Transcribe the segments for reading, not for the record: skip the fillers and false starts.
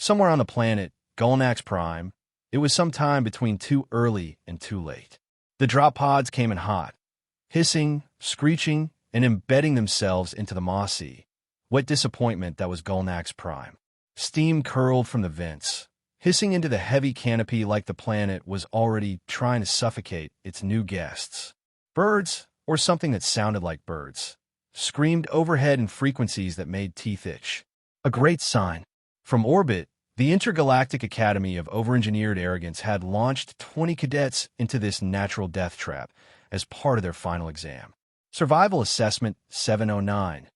Somewhere on the planet, Gulnax Prime, it was some time between too early and too late. The drop pods came in hot, hissing, screeching, and embedding themselves into the mossy, wet disappointment that was Gulnax Prime. Steam curled from the vents, hissing into the heavy canopy like the planet was already trying to suffocate its new guests. Birds, or something that sounded like birds, screamed overhead in frequencies that made teeth itch. A great sign. From orbit, the Intergalactic Academy of Overengineered Arrogance had launched 20 cadets into this natural death trap as part of their final exam. Survival Assessment 709.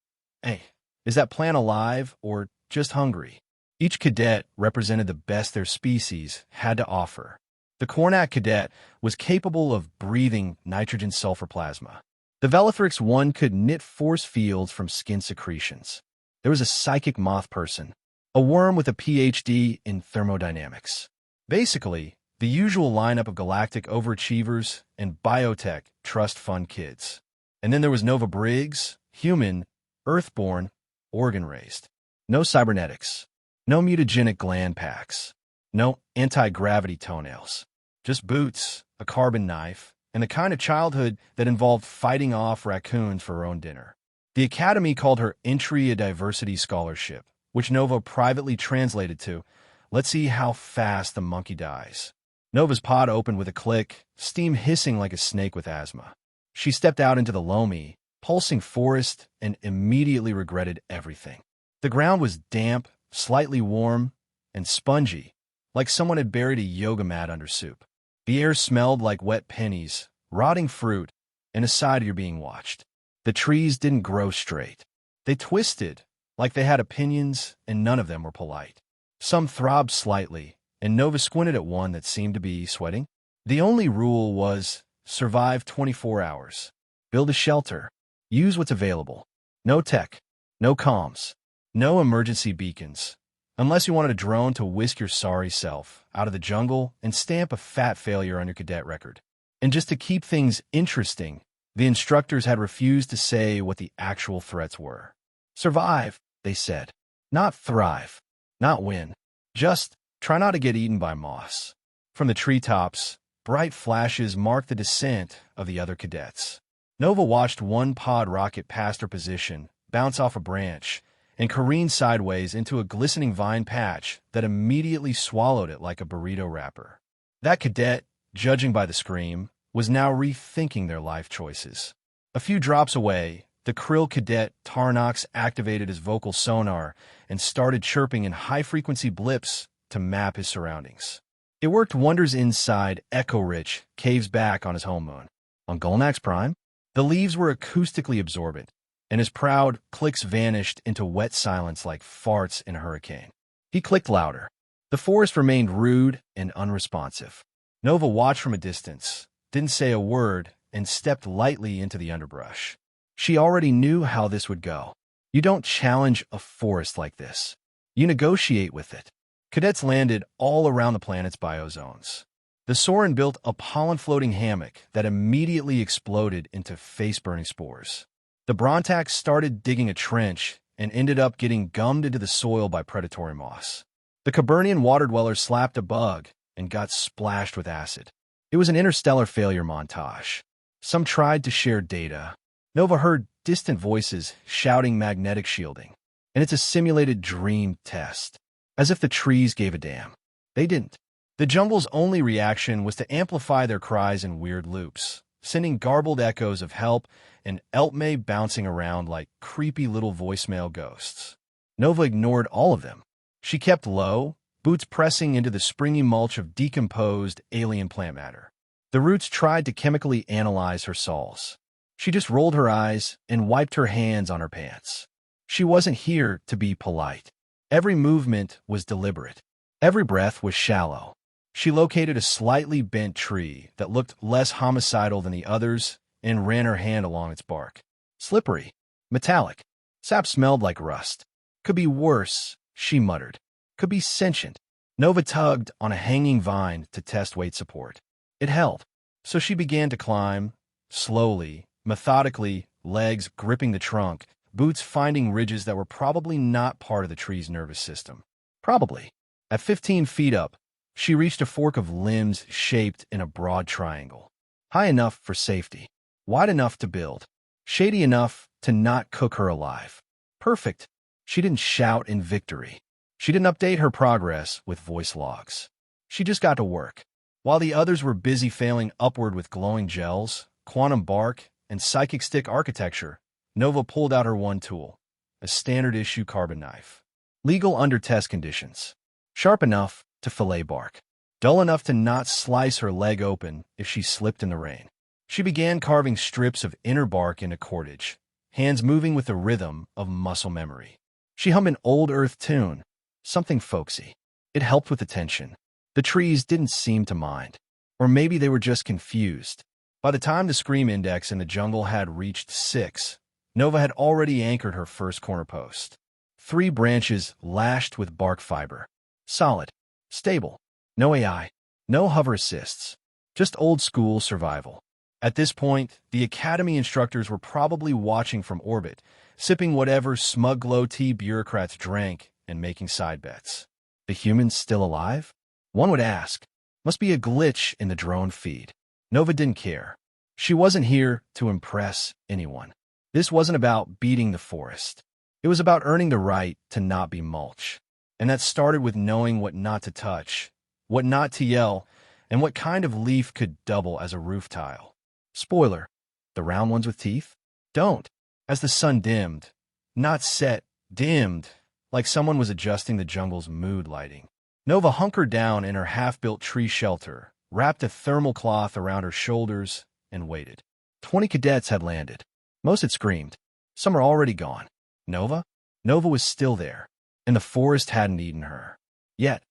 Hey, is that plant alive or just hungry? Each cadet represented the best their species had to offer. The Cornac cadet was capable of breathing nitrogen-sulfur plasma. The Velothrix 1 could knit force fields from skin secretions. There was a psychic moth person, a worm with a PhD in thermodynamics. Basically, the usual lineup of galactic overachievers and biotech trust fund kids. And then there was Nova Briggs, human, earthborn, organ-raised. No cybernetics. No mutagenic gland packs. No anti-gravity toenails. Just boots, a carbon knife, and the kind of childhood that involved fighting off raccoons for her own dinner. The Academy called her Entry a Diversity Scholarship, which Nova privately translated to, "Let's see how fast the monkey dies." Nova's pod opened with a click, steam hissing like a snake with asthma. She stepped out into the loamy, pulsing forest and immediately regretted everything. The ground was damp, slightly warm, and spongy, like someone had buried a yoga mat under soup. The air smelled like wet pennies, rotting fruit, and a side you're being watched. The trees didn't grow straight. They twisted, like they had opinions, and none of them were polite. Some throbbed slightly, and Nova squinted at one that seemed to be sweating. The only rule was survive 24 hours. Build a shelter. Use what's available. No tech. No comms. No emergency beacons. Unless you wanted a drone to whisk your sorry self out of the jungle and stamp a fat failure on your cadet record. And just to keep things interesting, the instructors had refused to say what the actual threats were. Survive, they said. Not thrive. Not win. Just try not to get eaten by moss. From the treetops, bright flashes marked the descent of the other cadets. Nova watched one pod rocket past her position, bounce off a branch, and careen sideways into a glistening vine patch that immediately swallowed it like a burrito wrapper. That cadet, judging by the scream, was now rethinking their life choices. A few drops away, the krill cadet Tarnox activated his vocal sonar and started chirping in high-frequency blips to map his surroundings. It worked wonders inside echo-rich caves back on his home moon. On Gulnax Prime, the leaves were acoustically absorbent, and his proud clicks vanished into wet silence like farts in a hurricane. He clicked louder. The forest remained rude and unresponsive. Nova watched from a distance, didn't say a word, and stepped lightly into the underbrush. She already knew how this would go. You don't challenge a forest like this. You negotiate with it. Cadets landed all around the planet's biozones. The Soren built a pollen-floating hammock that immediately exploded into face-burning spores. The Brontax started digging a trench and ended up getting gummed into the soil by predatory moss. The Cabernian water dweller slapped a bug and got splashed with acid. It was an interstellar failure montage. Some tried to share data. Nova heard distant voices shouting magnetic shielding. And it's a simulated dream test. As if the trees gave a damn. They didn't. The jungle's only reaction was to amplify their cries in weird loops, sending garbled echoes of help and Elpme bouncing around like creepy little voicemail ghosts. Nova ignored all of them. She kept low, boots pressing into the springy mulch of decomposed alien plant matter. The roots tried to chemically analyze her soles. She just rolled her eyes and wiped her hands on her pants. She wasn't here to be polite. Every movement was deliberate. Every breath was shallow. She located a slightly bent tree that looked less homicidal than the others and ran her hand along its bark. Slippery. Metallic. Sap smelled like rust. Could be worse, she muttered. Could be sentient. Nova tugged on a hanging vine to test weight support. It held. So she began to climb, slowly, methodically, legs gripping the trunk, boots finding ridges that were probably not part of the tree's nervous system. Probably. At 15 feet up, she reached a fork of limbs shaped in a broad triangle. High enough for safety, wide enough to build, shady enough to not cook her alive. Perfect. She didn't shout in victory. She didn't update her progress with voice logs. She just got to work. While the others were busy failing upward with glowing gels, quantum bark, and psychic stick architecture, Nova pulled out her one tool, a standard-issue carbon knife. Legal under test conditions. Sharp enough to fillet bark. Dull enough to not slice her leg open if she slipped in the rain. She began carving strips of inner bark into cordage, hands moving with the rhythm of muscle memory. She hummed an old earth tune, something folksy. It helped with the tension. The trees didn't seem to mind. Or maybe they were just confused. By the time the scream index in the jungle had reached 6, Nova had already anchored her first corner post. 3 branches lashed with bark fiber. Solid. Stable. No AI. No hover assists. Just old-school survival. At this point, the academy instructors were probably watching from orbit, sipping whatever smug glow tea bureaucrats drank and making side bets. The humans still alive? One would ask. Must be a glitch in the drone feed. Nova didn't care. She wasn't here to impress anyone. This wasn't about beating the forest. It was about earning the right to not be mulch. And that started with knowing what not to touch, what not to yell, and what kind of leaf could double as a roof tile. Spoiler, the round ones with teeth? Don't. As the sun dimmed, not set, dimmed, like someone was adjusting the jungle's mood lighting. Nova hunkered down in her half-built tree shelter, wrapped a thermal cloth around her shoulders, and waited. 20 cadets had landed. Most had screamed. Some are already gone. Nova? Nova was still there, and the forest hadn't eaten her. Yet,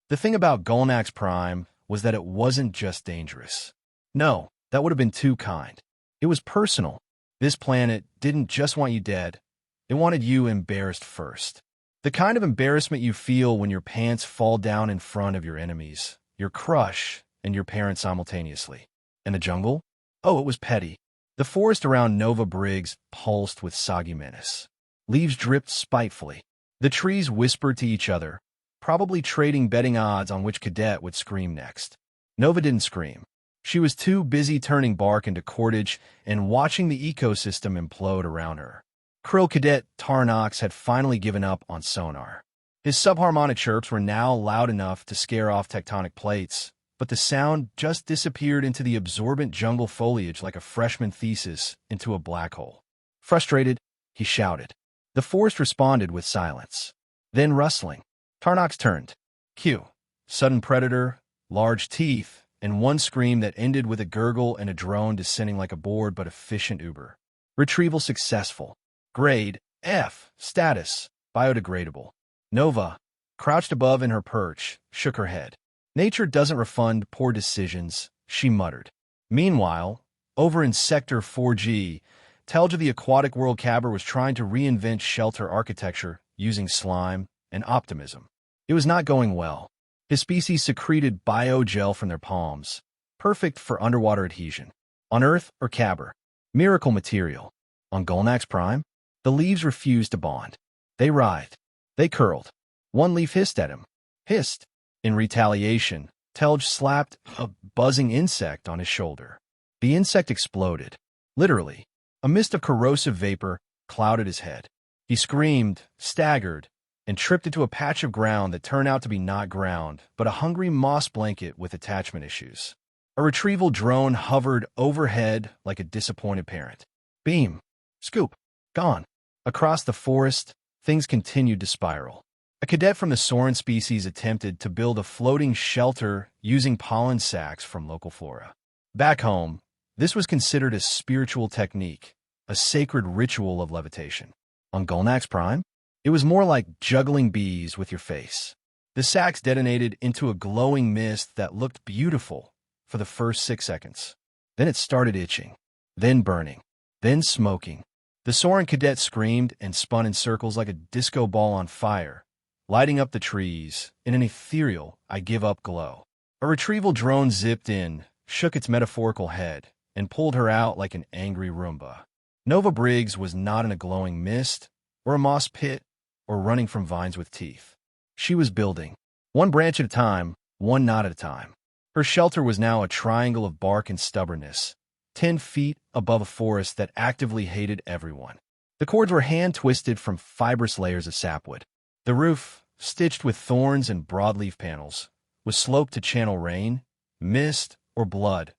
the thing about Gulnax Prime was that it wasn't just dangerous. No, that would have been too kind. It was personal. This planet didn't just want you dead. It wanted you embarrassed first. The kind of embarrassment you feel when your pants fall down in front of your enemies, your crush, and your parents simultaneously. And the jungle? Oh, it was petty. The forest around Nova Briggs pulsed with soggy menace. Leaves dripped spitefully. The trees whispered to each other, probably trading betting odds on which cadet would scream next. Nova didn't scream. She was too busy turning bark into cordage and watching the ecosystem implode around her. Krill Cadet Tarnox had finally given up on sonar. His subharmonic chirps were now loud enough to scare off tectonic plates, but the sound just disappeared into the absorbent jungle foliage like a freshman thesis into a black hole. Frustrated, he shouted. The forest responded with silence. Then rustling. Tarnox turned. Cue. Sudden predator, large teeth, and one scream that ended with a gurgle and a drone descending like a bored but efficient Uber. Retrieval successful. Grade, F, status, biodegradable. Nova, crouched above in her perch, shook her head. Nature doesn't refund poor decisions, she muttered. Meanwhile, over in Sector 4G, Telja the aquatic world cabber was trying to reinvent shelter architecture using slime and optimism. It was not going well. His species secreted biogel from their palms, perfect for underwater adhesion. On Earth or Cabber, miracle material. On Gulnax Prime, the leaves refused to bond. They writhed. They curled. One leaf hissed at him. Hissed. In retaliation, Telj slapped a buzzing insect on his shoulder. The insect exploded. Literally. A mist of corrosive vapor clouded his head. He screamed, staggered, and tripped into a patch of ground that turned out to be not ground, but a hungry moss blanket with attachment issues. A retrieval drone hovered overhead like a disappointed parent. Beam. Scoop. Gone. Across the forest, things continued to spiral. A cadet from the Soren species attempted to build a floating shelter using pollen sacs from local flora. Back home, this was considered a spiritual technique, a sacred ritual of levitation. On Gulnax Prime, it was more like juggling bees with your face. The sacs detonated into a glowing mist that looked beautiful for the first 6 seconds. Then it started itching, then burning, then smoking. The Soren cadet screamed and spun in circles like a disco ball on fire, lighting up the trees in an ethereal, I give up glow. A retrieval drone zipped in, shook its metaphorical head, and pulled her out like an angry Roomba. Nova Briggs was not in a glowing mist, or a moss pit, or running from vines with teeth. She was building. One branch at a time, one knot at a time. Her shelter was now a triangle of bark and stubbornness, 10 feet above a forest that actively hated everyone. The cords were hand-twisted from fibrous layers of sapwood. The roof, stitched with thorns and broadleaf panels, was sloped to channel rain, mist, or blood,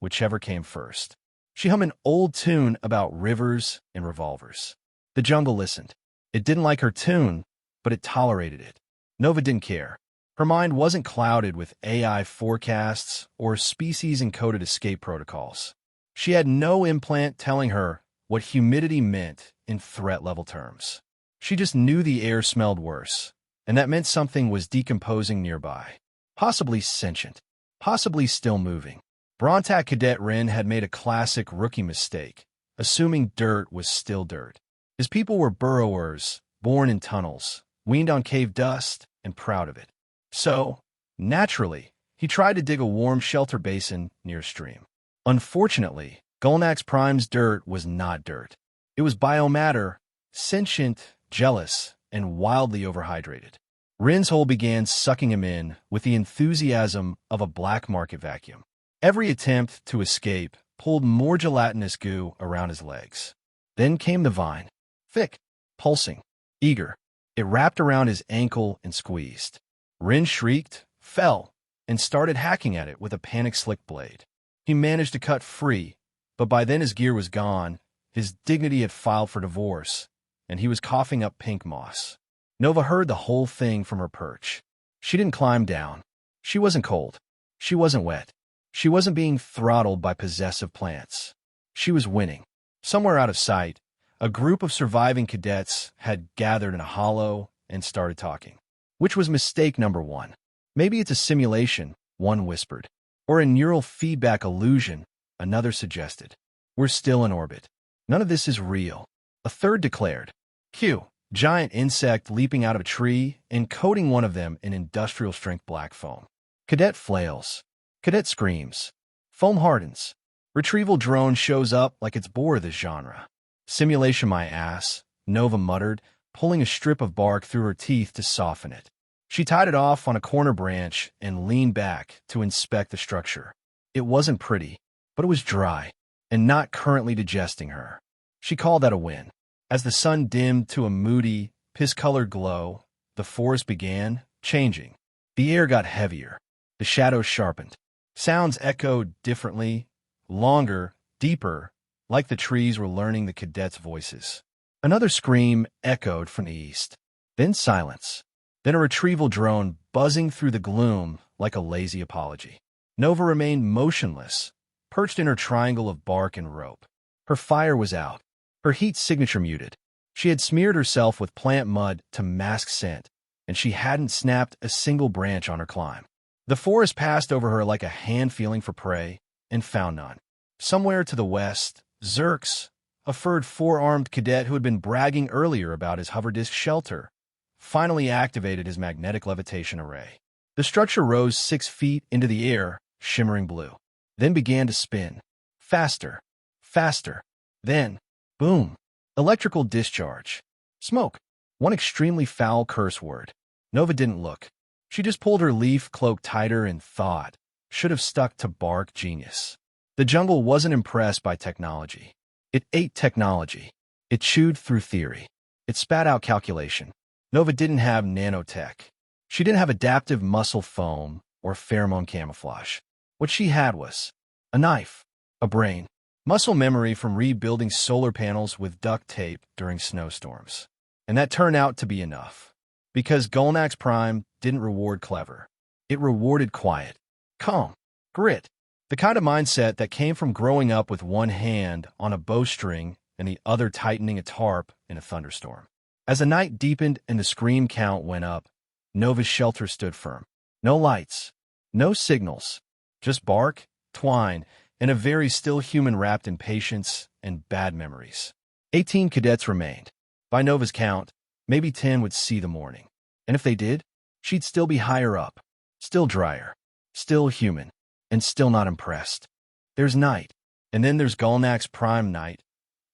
whichever came first. She hummed an old tune about rivers and revolvers. The jungle listened. It didn't like her tune, but it tolerated it. Nova didn't care. Her mind wasn't clouded with AI forecasts or species-encoded escape protocols. She had no implant telling her what humidity meant in threat-level terms. She just knew the air smelled worse, and that meant something was decomposing nearby. Possibly sentient. Possibly still moving. Brontak Cadet Rin had made a classic rookie mistake, assuming dirt was still dirt. His people were burrowers, born in tunnels, weaned on cave dust, and proud of it. So, naturally, he tried to dig a warm shelter basin near a stream. Unfortunately, Gulnax Prime's dirt was not dirt. It was biomatter, sentient, jealous, and wildly overhydrated. Rin's hole began sucking him in with the enthusiasm of a black market vacuum. Every attempt to escape pulled more gelatinous goo around his legs. Then came the vine. Thick, pulsing, eager. It wrapped around his ankle and squeezed. Rin shrieked, fell, and started hacking at it with a panic-slick blade. He managed to cut free, but by then his gear was gone, his dignity had filed for divorce, and he was coughing up pink moss. Nova heard the whole thing from her perch. She didn't climb down. She wasn't cold. She wasn't wet. She wasn't being throttled by possessive plants. She was winning. Somewhere out of sight, a group of surviving cadets had gathered in a hollow and started talking. Which was mistake number one. Maybe it's a simulation, one whispered. Or a neural feedback illusion, another suggested. We're still in orbit. None of this is real. A third declared. Q. Giant insect leaping out of a tree and coating one of them in industrial-strength black foam. Cadet flails. Cadet screams. Foam hardens. Retrieval drone shows up like it's bored this genre. Simulation my ass, Nova muttered, pulling a strip of bark through her teeth to soften it. She tied it off on a corner branch and leaned back to inspect the structure. It wasn't pretty, but it was dry and not currently digesting her. She called that a win. As the sun dimmed to a moody, piss-colored glow, the forest began changing. The air got heavier. The shadows sharpened. Sounds echoed differently, longer, deeper, like the trees were learning the cadets' voices. Another scream echoed from the east. Then silence. Then a retrieval drone buzzing through the gloom like a lazy apology. Nova remained motionless, perched in her triangle of bark and rope. Her fire was out. Her heat signature muted. She had smeared herself with plant mud to mask scent, and she hadn't snapped a single branch on her climb. The forest passed over her like a hand feeling for prey, and found none. Somewhere to the west, Xerx, a furred four-armed cadet who had been bragging earlier about his hover-disc shelter, finally activated his magnetic levitation array. The structure rose 6 feet into the air, shimmering blue, then began to spin. Faster, faster. Then, boom, electrical discharge. Smoke, one extremely foul curse word. Nova didn't look. She just pulled her leaf cloak tighter and thought, should have stuck to bark, genius. The jungle wasn't impressed by technology. It ate technology. It chewed through theory. It spat out calculation. Nova didn't have nanotech. She didn't have adaptive muscle foam or pheromone camouflage. What she had was a knife, a brain, muscle memory from rebuilding solar panels with duct tape during snowstorms. And that turned out to be enough. Because Gulnax Prime didn't reward clever. It rewarded quiet, calm, grit. The kind of mindset that came from growing up with one hand on a bowstring and the other tightening a tarp in a thunderstorm. As the night deepened and the scream count went up, Nova's shelter stood firm. No lights, no signals, just bark, twine, and a very still human wrapped in patience and bad memories. 18 cadets remained. By Nova's count, maybe 10 would see the morning. And if they did, she'd still be higher up, still drier, still human, and still not impressed. There's night, and then there's Gulnax Prime night,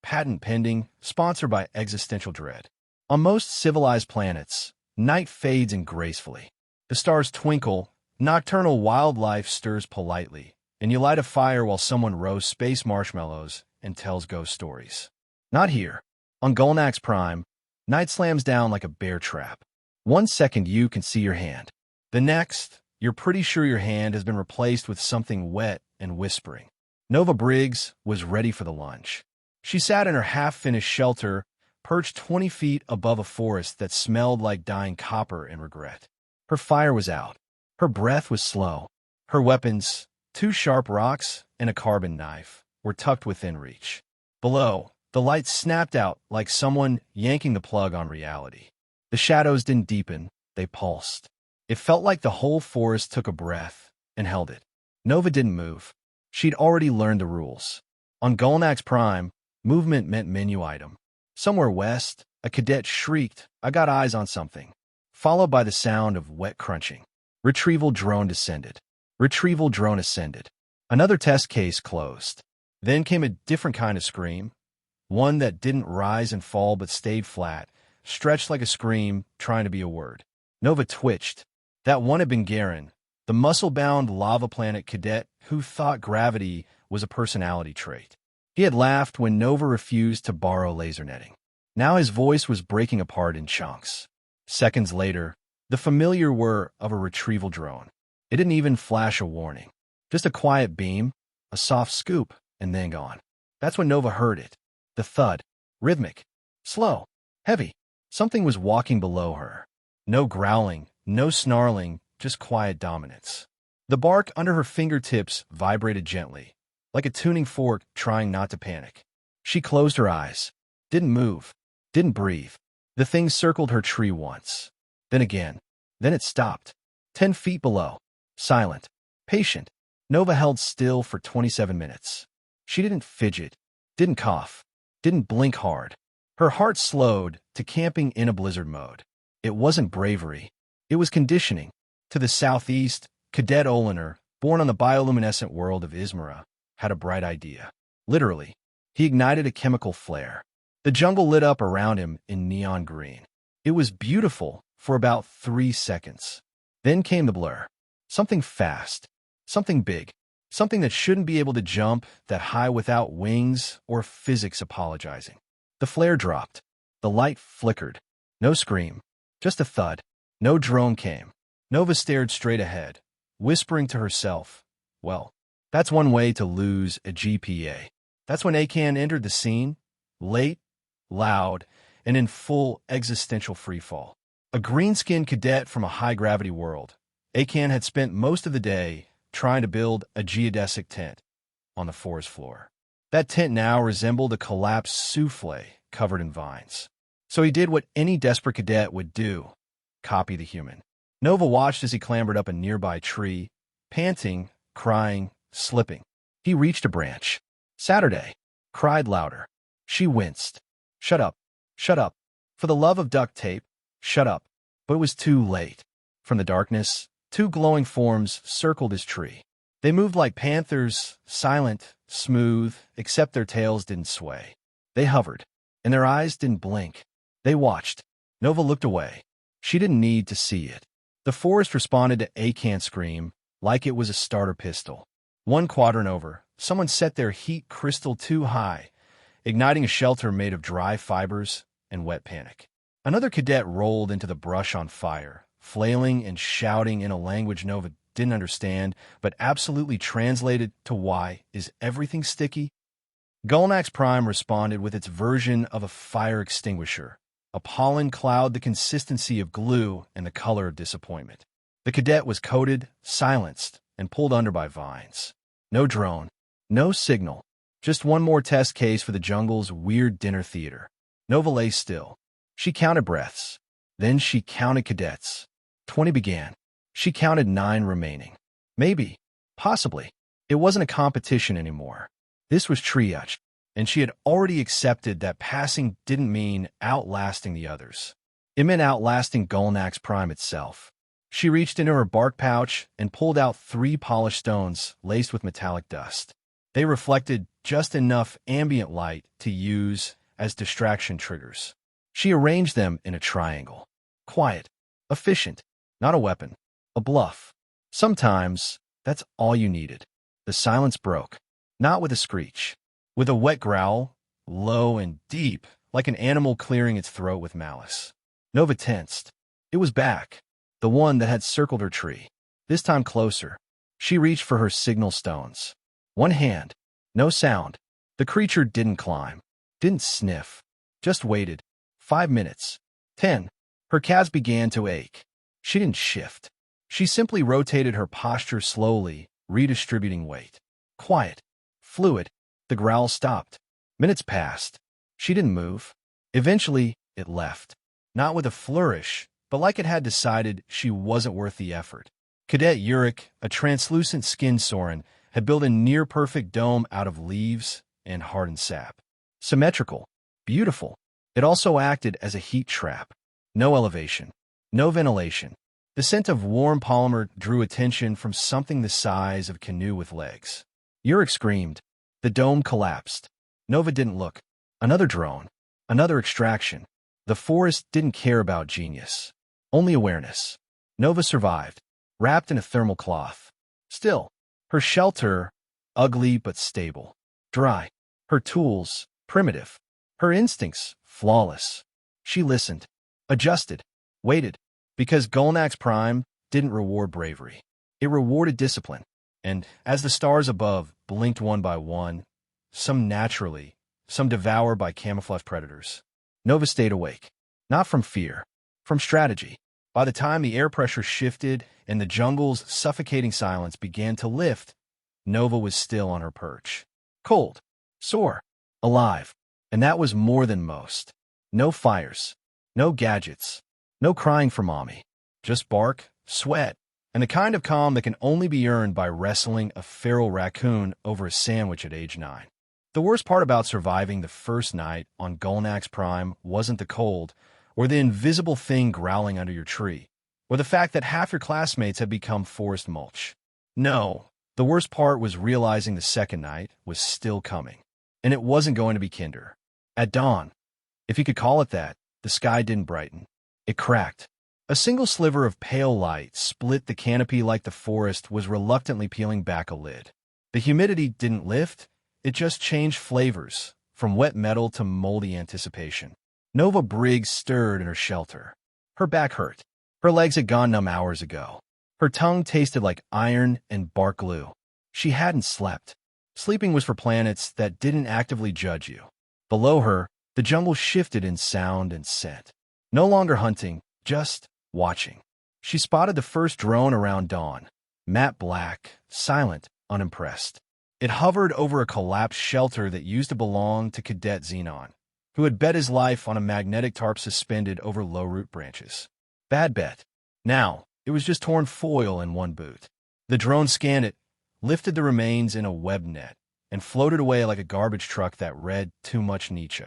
patent pending, sponsored by Existential Dread. On most civilized planets, night fades in gracefully. The stars twinkle, nocturnal wildlife stirs politely, and you light a fire while someone roasts space marshmallows and tells ghost stories. Not here. On Gulnax Prime, night slams down like a bear trap. 1 second you can see your hand. The next, you're pretty sure your hand has been replaced with something wet and whispering. Nova Briggs was ready for the lunch. She sat in her half-finished shelter, perched 20 feet above a forest that smelled like dying copper and regret. Her fire was out. Her breath was slow. Her weapons, 2 sharp rocks and a carbon knife, were tucked within reach. Below, the light snapped out like someone yanking the plug on reality. The shadows didn't deepen, they pulsed. It felt like the whole forest took a breath and held it. Nova didn't move. She'd already learned the rules. On Gulnax Prime, movement meant menu item. Somewhere west, a cadet shrieked, "I got eyes on something," followed by the sound of wet crunching. Retrieval drone descended. Retrieval drone ascended. Another test case closed. Then came a different kind of scream, one that didn't rise and fall but stayed flat, stretched like a scream, trying to be a word. Nova twitched. That one had been Garen, the muscle-bound lava planet cadet who thought gravity was a personality trait. He had laughed when Nova refused to borrow laser netting. Now his voice was breaking apart in chunks. Seconds later, the familiar whir of a retrieval drone. It didn't even flash a warning. Just a quiet beam, a soft scoop, and then gone. That's when Nova heard it. The thud. Rhythmic. Slow. Heavy. Something was walking below her. No growling, no snarling, just quiet dominance. The bark under her fingertips vibrated gently, like a tuning fork trying not to panic. She closed her eyes. Didn't move. Didn't breathe. The thing circled her tree once. Then again. Then it stopped. 10 feet below. Silent. Patient. Nova held still for 27 minutes. She didn't fidget. Didn't cough. Didn't blink hard. Her heart slowed to camping in a blizzard mode. It wasn't bravery. It was conditioning. To the southeast, Cadet Oliner, born on the bioluminescent world of Ismara, had a bright idea. Literally, he ignited a chemical flare. The jungle lit up around him in neon green. It was beautiful for about 3 seconds. Then came the blur. Something fast. Something big. Something that shouldn't be able to jump that high without wings or physics apologizing. The flare dropped. The light flickered. No scream. Just a thud. No drone came. Nova stared straight ahead, whispering to herself, well, that's one way to lose a GPA. That's when Akan entered the scene, late, loud, and in full existential freefall. A green-skinned cadet from a high-gravity world, Akan had spent most of the day trying to build a geodesic tent on the forest floor. That tent now resembled a collapsed souffle covered in vines. So he did what any desperate cadet would do, copy the human. Nova watched as he clambered up a nearby tree, panting, crying, slipping. He reached a branch. Saturday, cried louder. She winced. Shut up. Shut up. For the love of duct tape, shut up. But it was too late. From the darkness, 2 glowing forms circled his tree. They moved like panthers, silent, smooth, except their tails didn't sway. They hovered, and their eyes didn't blink. They watched. Nova looked away. She didn't need to see it. The forest responded to Akan's scream like it was a starter pistol. 1 quadrant over, someone set their heat crystal too high, igniting a shelter made of dry fibers and wet panic. Another cadet rolled into the brush on fire, flailing and shouting in a language Nova didn't understand, but absolutely translated to why is everything sticky? Gulnax Prime responded with its version of a fire extinguisher, a pollen cloud the consistency of glue and the color of disappointment. The cadet was coated, silenced, and pulled under by vines. No drone, no signal, just one more test case for the jungle's weird dinner theater. Nova lay still. She counted breaths. Then she counted cadets. 20 began. She counted 9 remaining. Maybe, possibly, it wasn't a competition anymore. This was triage, and she had already accepted that passing didn't mean outlasting the others. It meant outlasting Gulnax Prime itself. She reached into her bark pouch and pulled out 3 polished stones laced with metallic dust. They reflected just enough ambient light to use as distraction triggers. She arranged them in a triangle. Quiet. Efficient. Not a weapon. a bluff. Sometimes, that's all you needed. The silence broke, not with a screech, with a wet growl, low and deep, like an animal clearing its throat with malice. Nova tensed. It was back, the one that had circled her tree. This time closer. She reached for her signal stones. One hand. No sound. The creature didn't climb, didn't sniff, just waited. 5 minutes. 10. Her calves began to ache. She didn't shift. She simply rotated her posture slowly, redistributing weight. Quiet. Fluid. The growl stopped. Minutes passed. She didn't move. Eventually, it left. Not with a flourish, but like it had decided she wasn't worth the effort. Cadet Uric, a translucent skinned Soren, had built a near-perfect dome out of leaves and hardened sap. Symmetrical. Beautiful. It also acted as a heat trap. No elevation. No ventilation. The scent of warm polymer drew attention from something the size of a canoe with legs. Uric screamed. The dome collapsed. Nova didn't look. Another drone. Another extraction. The forest didn't care about genius. Only awareness. Nova survived, wrapped in a thermal cloth. Still, her shelter, ugly but stable. Dry. Her tools, primitive. Her instincts, flawless. She listened, adjusted, waited, because Gulnax Prime didn't reward bravery. It rewarded discipline. And as the stars above blinked one by one, some naturally, some devoured by camouflage predators, Nova stayed awake. Not from fear, from strategy. By the time the air pressure shifted and the jungle's suffocating silence began to lift, Nova was still on her perch. Cold, sore, alive. And that was more than most. No fires, no gadgets, no crying for mommy. Just bark, sweat, and the kind of calm that can only be earned by wrestling a feral raccoon over a sandwich at age 9. The worst part about surviving the first night on Gulnax Prime wasn't the cold, or the invisible thing growling under your tree, or the fact that half your classmates had become forest mulch. No, the worst part was realizing the second night was still coming, and it wasn't going to be kinder. At dawn, if you could call it that, the sky didn't brighten. It cracked. A single sliver of pale light split the canopy like the forest was reluctantly peeling back a lid. The humidity didn't lift, it just changed flavors, from wet metal to moldy anticipation. Nova Briggs stirred in her shelter. Her back hurt. Her legs had gone numb hours ago. Her tongue tasted like iron and bark glue. She hadn't slept. Sleeping was for planets that didn't actively judge you. Below her, the jungle shifted in sound and scent. No longer hunting, just watching. She spotted the first drone around dawn. Matte black, silent, unimpressed. It hovered over a collapsed shelter that used to belong to Cadet Xenon, who had bet his life on a magnetic tarp suspended over low-root branches. Bad bet. Now, it was just torn foil in one boot. The drone scanned it, lifted the remains in a web net, and floated away like a garbage truck that read too much Nietzsche.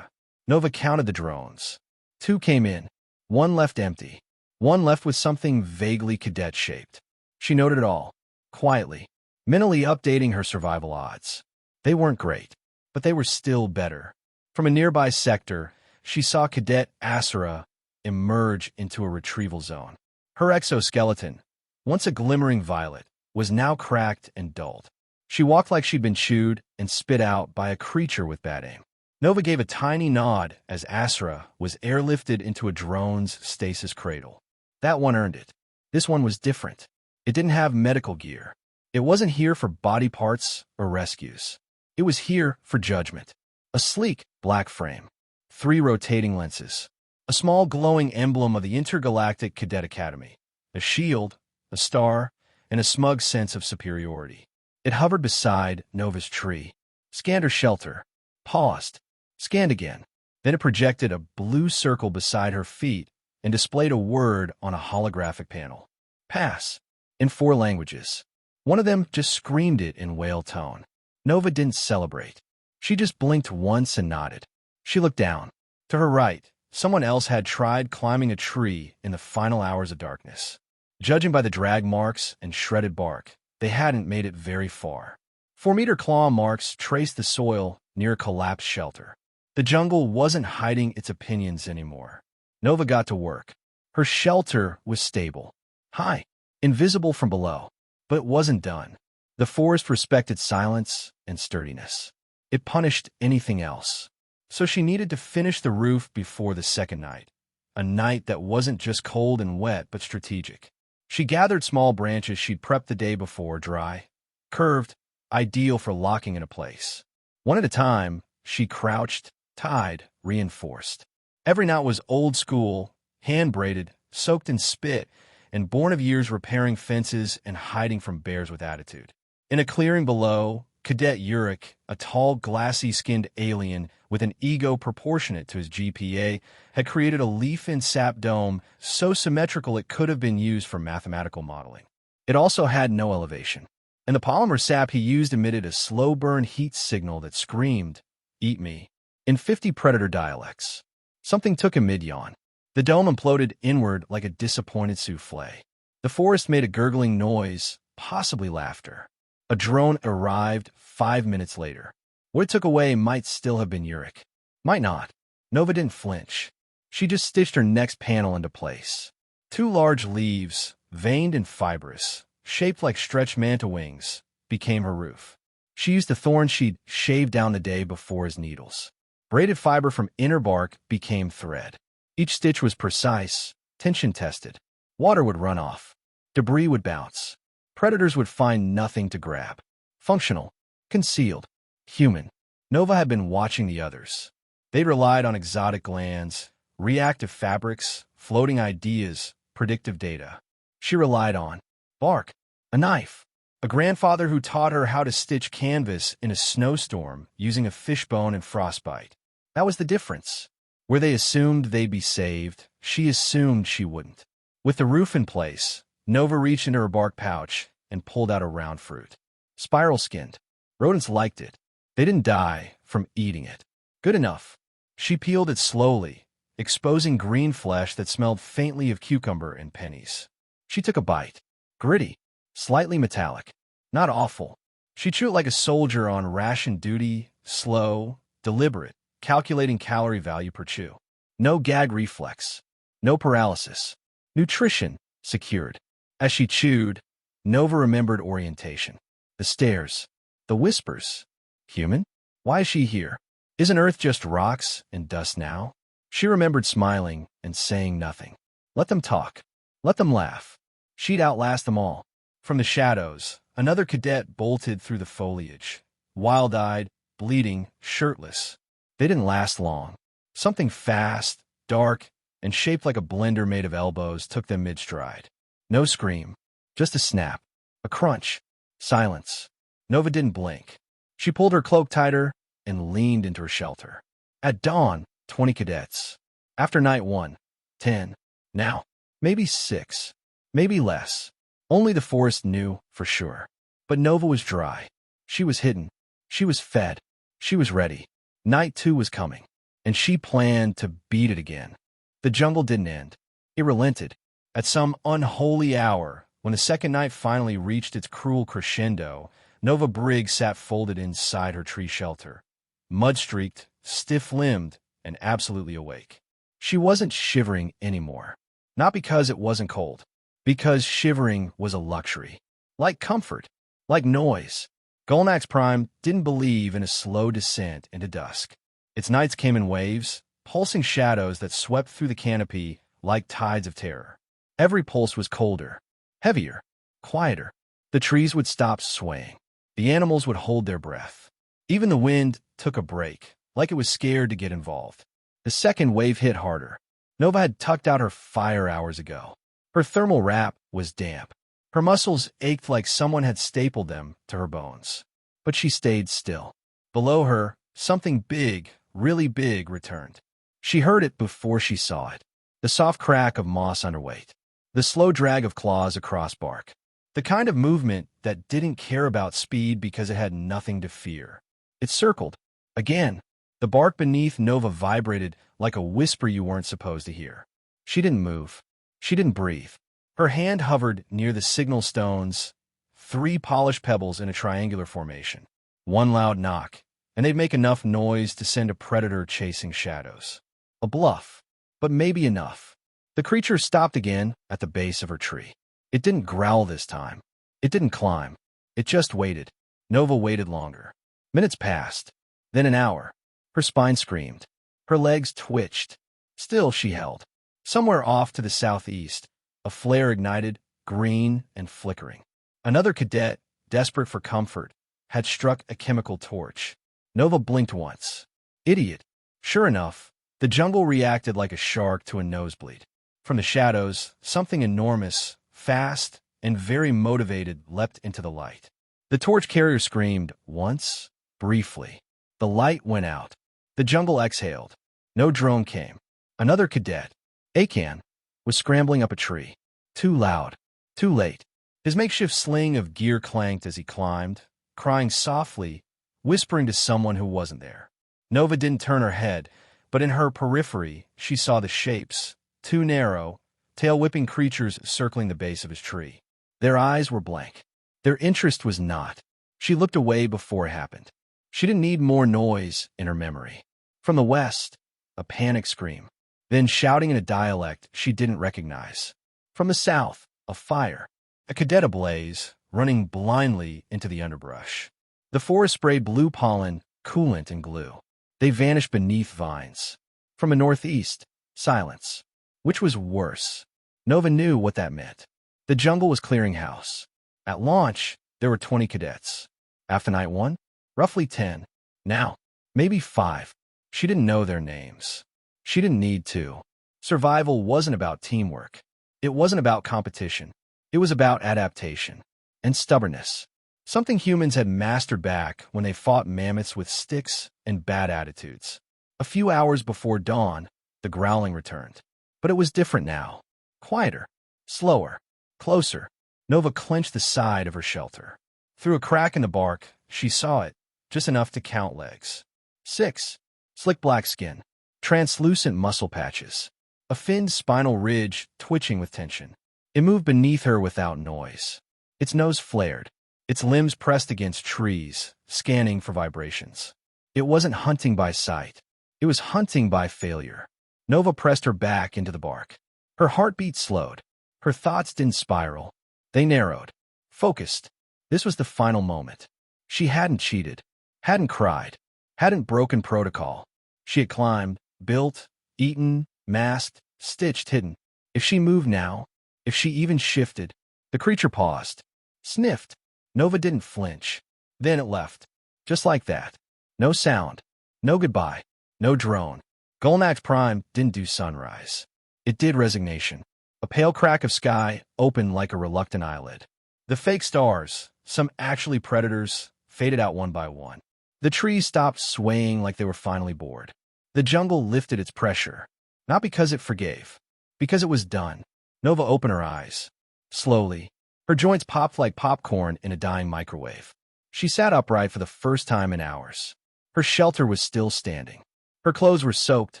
Nova counted the drones. 2 came in. 1 left empty. 1 left with something vaguely cadet-shaped. She noted it all, quietly, mentally updating her survival odds. They weren't great, but they were still better. From a nearby sector, she saw Cadet Asura emerge into a retrieval zone. Her exoskeleton, once a glimmering violet, was now cracked and dulled. She walked like she'd been chewed and spit out by a creature with bad aim. Nova gave a tiny nod as Asura was airlifted into a drone's stasis cradle. That one earned it. This one was different. It didn't have medical gear. It wasn't here for body parts or rescues. It was here for judgment. A sleek, black frame. 3 rotating lenses. A small glowing emblem of the Intergalactic Cadet Academy. A shield, a star, and a smug sense of superiority. It hovered beside Nova's tree, scanned her shelter, paused, scanned again. Then it projected a blue circle beside her feet and displayed a word on a holographic panel. Pass. In 4 languages. One of them just screamed it in whale tone. Nova didn't celebrate. She just blinked once and nodded. She looked down. To her right, someone else had tried climbing a tree in the final hours of darkness. Judging by the drag marks and shredded bark, they hadn't made it very far. 4-meter claw marks traced the soil near a collapsed shelter. The jungle wasn't hiding its opinions anymore. Nova got to work. Her shelter was stable. High. invisible from below. But it wasn't done. The forest respected silence and sturdiness. It punished anything else. So she needed to finish the roof before the second night, a night that wasn't just cold and wet but strategic. She gathered small branches she'd prepped the day before, dry, curved, ideal for locking into place. One at a time, she crouched, tied, reinforced. Every knot was old school, hand-braided, soaked in spit, and born of years repairing fences and hiding from bears with attitude. In a clearing below, Cadet Urich, a tall, glassy-skinned alien with an ego proportionate to his GPA, had created a leaf-in sap dome so symmetrical it could have been used for mathematical modeling. It also had no elevation, and the polymer sap he used emitted a slow-burn heat signal that screamed, "Eat me," in 50 predator dialects. Something took a mid-yawn. The dome imploded inward like a disappointed souffle. The forest made a gurgling noise, possibly laughter. A drone arrived 5 minutes later. What it took away might still have been Urich. Might not. Nova didn't flinch. She just stitched her next panel into place. 2 large leaves, veined and fibrous, shaped like stretched manta wings, became her roof. She used the thorn she'd shaved down the day before as needles. Braided fiber from inner bark became thread. Each stitch was precise, tension-tested. Water would run off. Debris would bounce. Predators would find nothing to grab. Functional. Concealed. Human. Nova had been watching the others. They relied on exotic glands, reactive fabrics, floating ideas, predictive data. She relied on bark, a knife, a grandfather who taught her how to stitch canvas in a snowstorm using a fishbone and frostbite. That was the difference. Where they assumed they'd be saved, she assumed she wouldn't. With the roof in place, Nova reached into her bark pouch and pulled out a round fruit. Spiral-skinned. Rodents liked it. They didn't die from eating it. Good enough. She peeled it slowly, exposing green flesh that smelled faintly of cucumber and pennies. She took a bite. Gritty. Slightly metallic. Not awful. She chewed it like a soldier on ration duty, slow, deliberate, calculating calorie value per chew. No gag reflex. No paralysis. Nutrition secured. As she chewed, Nova remembered orientation. The stairs. The whispers. Human? Why is she here? Isn't Earth just rocks and dust now? She remembered smiling and saying nothing. Let them talk. Let them laugh. She'd outlast them all. From the shadows, another cadet bolted through the foliage. Wild-eyed, bleeding, shirtless. They didn't last long. Something fast, dark, and shaped like a blender made of elbows took them mid-stride. No scream. Just a snap. A crunch. Silence. Nova didn't blink. She pulled her cloak tighter and leaned into her shelter. At dawn, 20 cadets. After night 1, 10. Now, maybe 6. Maybe less. Only the forest knew for sure. But Nova was dry. She was hidden. She was fed. She was ready. Night 2 was coming. And she planned to beat it again. The jungle didn't end. It relented. At some unholy hour, when the second night finally reached its cruel crescendo, Nova Briggs sat folded inside her tree shelter, mud-streaked, stiff-limbed, and absolutely awake. She wasn't shivering anymore. Not because it wasn't cold, because shivering was a luxury. Like comfort, like noise. Gulnax Prime didn't believe in a slow descent into dusk. Its nights came in waves, pulsing shadows that swept through the canopy like tides of terror. Every pulse was colder, heavier, quieter. The trees would stop swaying. The animals would hold their breath. Even the wind took a break, like it was scared to get involved. The second wave hit harder. Nova had tucked out her fire hours ago. Her thermal wrap was damp. Her muscles ached like someone had stapled them to her bones. But she stayed still. Below her, something big, really big, returned. She heard it before she saw it. The soft crack of moss underweight. The slow drag of claws across bark. The kind of movement that didn't care about speed because it had nothing to fear. It circled. Again. The bark beneath Nova vibrated like a whisper you weren't supposed to hear. She didn't move. She didn't breathe. Her hand hovered near the signal stones, 3 polished pebbles in a triangular formation. One loud knock, and they'd make enough noise to send a predator chasing shadows. A bluff, but maybe enough. The creature stopped again at the base of her tree. It didn't growl this time. It didn't climb. It just waited. Nova waited longer. Minutes passed. Then an hour. Her spine screamed. Her legs twitched. Still she held. Somewhere off to the southeast, a flare ignited, green and flickering. Another cadet, desperate for comfort, had struck a chemical torch. Nova blinked once. Idiot. Sure enough, the jungle reacted like a shark to a nosebleed. From the shadows, something enormous, fast, and very motivated leapt into the light. The torch carrier screamed once, briefly. The light went out. The jungle exhaled. No drone came. Another cadet, Akan, was scrambling up a tree. Too loud. Too late. His makeshift sling of gear clanked as he climbed, crying softly, whispering to someone who wasn't there. Nova didn't turn her head, but in her periphery she saw the shapes, two narrow, tail-whipping creatures circling the base of his tree. Their eyes were blank. Their interest was not. She looked away before it happened. She didn't need more noise in her memory. From the west, a panic scream. Then shouting in a dialect she didn't recognize. From the south, a fire. A cadet ablaze, running blindly into the underbrush. The forest sprayed blue pollen, coolant and glue. They vanished beneath vines. From the northeast, silence. Which was worse? Nova knew what that meant. The jungle was clearing house. At launch, there were 20 cadets. After night 1, roughly 10. Now, maybe 5. She didn't know their names. She didn't need to. Survival wasn't about teamwork. It wasn't about competition. It was about adaptation and stubbornness. Something humans had mastered back when they fought mammoths with sticks and bad attitudes. A few hours before dawn, the growling returned. But it was different now. Quieter. Slower. Closer. Nova clenched the side of her shelter. Through a crack in the bark, she saw it, just enough to count legs. 6. Slick black skin. Translucent muscle patches. A finned spinal ridge twitching with tension. It moved beneath her without noise. Its nose flared. Its limbs pressed against trees, scanning for vibrations. It wasn't hunting by sight. It was hunting by failure. Nova pressed her back into the bark. Her heartbeat slowed. Her thoughts didn't spiral. They narrowed. Focused. This was the final moment. She hadn't cheated. Hadn't cried. Hadn't broken protocol. She had climbed, built, eaten, masked, stitched, hidden. If she moved now, if she even shifted, the creature paused. Sniffed. Nova didn't flinch. Then it left. Just like that. No sound. No goodbye. No drone. Gulnax Prime didn't do sunrise. It did resignation. A pale crack of sky opened like a reluctant eyelid. The fake stars, some actually predators, faded out one by one. The trees stopped swaying like they were finally bored. The jungle lifted its pressure. Not because it forgave. Because it was done. Nova opened her eyes. Slowly. Her joints popped like popcorn in a dying microwave. She sat upright for the first time in hours. Her shelter was still standing. Her clothes were soaked,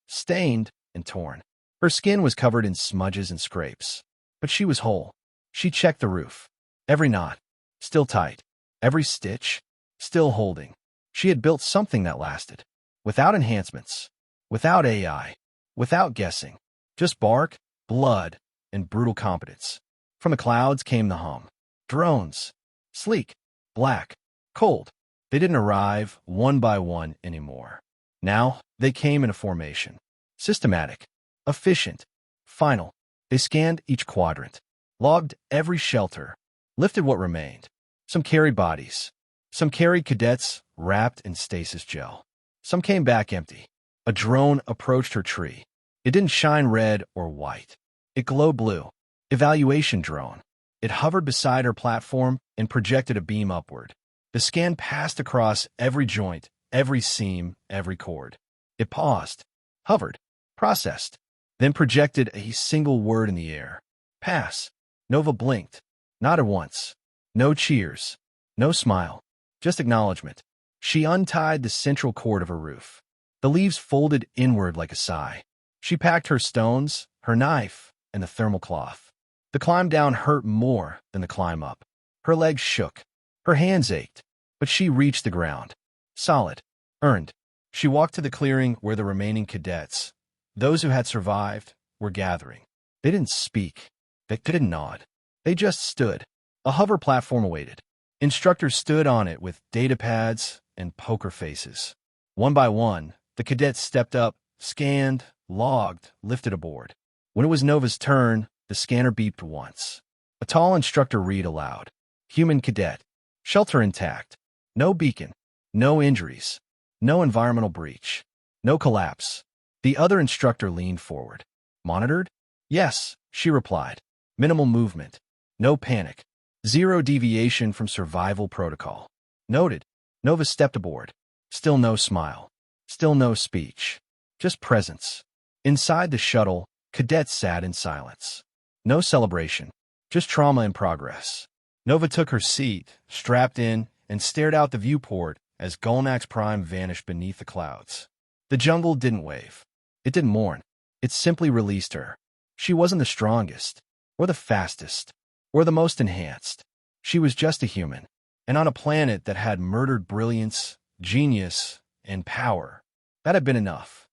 stained, and torn. Her skin was covered in smudges and scrapes. But she was whole. She checked the roof. Every knot. Still tight. Every stitch. Still holding. She had built something that lasted. Without enhancements. Without AI. Without guessing. Just bark, blood, and brutal competence. From the clouds came the hum. Drones. Sleek. Black. Cold. They didn't arrive one by one anymore. Now, they came in a formation. Systematic. Efficient. Final. They scanned each quadrant. Logged every shelter. Lifted what remained. Some carried bodies. Some carried cadets wrapped in stasis gel. Some came back empty. A drone approached her tree. It didn't shine red or white. It glowed blue. Evaluation drone. It hovered beside her platform and projected a beam upward. The scan passed across every joint, every seam, every chord. It paused, hovered, processed, then projected a single word in the air. Pass. Nova blinked. Not at once. No cheers. No smile. Just acknowledgement. She untied the central cord of her roof. The leaves folded inward like a sigh. She packed her stones, her knife, and the thermal cloth. The climb down hurt more than the climb up. Her legs shook. Her hands ached. But she reached the ground. Solid. Earned. She walked to the clearing where the remaining cadets, those who had survived, were gathering. They didn't speak. They didn't nod. They just stood. A hover platform awaited. Instructors stood on it with data pads and poker faces. One by one, the cadets stepped up, scanned, logged, lifted aboard. When it was Nova's turn, the scanner beeped once. A tall instructor read aloud. Human cadet. Shelter intact. No beacon. No injuries. No environmental breach. No collapse. The other instructor leaned forward. Monitored? Yes, she replied. Minimal movement. No panic. Zero deviation from survival protocol. Noted. Nova stepped aboard. Still no smile. Still no speech. Just presence. Inside the shuttle, cadets sat in silence. No celebration. Just trauma in progress. Nova took her seat, strapped in, and stared out the viewport as Gulnax Prime vanished beneath the clouds. The jungle didn't wave. It didn't mourn. It simply released her. She wasn't the strongest, or the fastest, or the most enhanced. She was just a human, and on a planet that had murdered brilliance, genius, and power. That had been enough.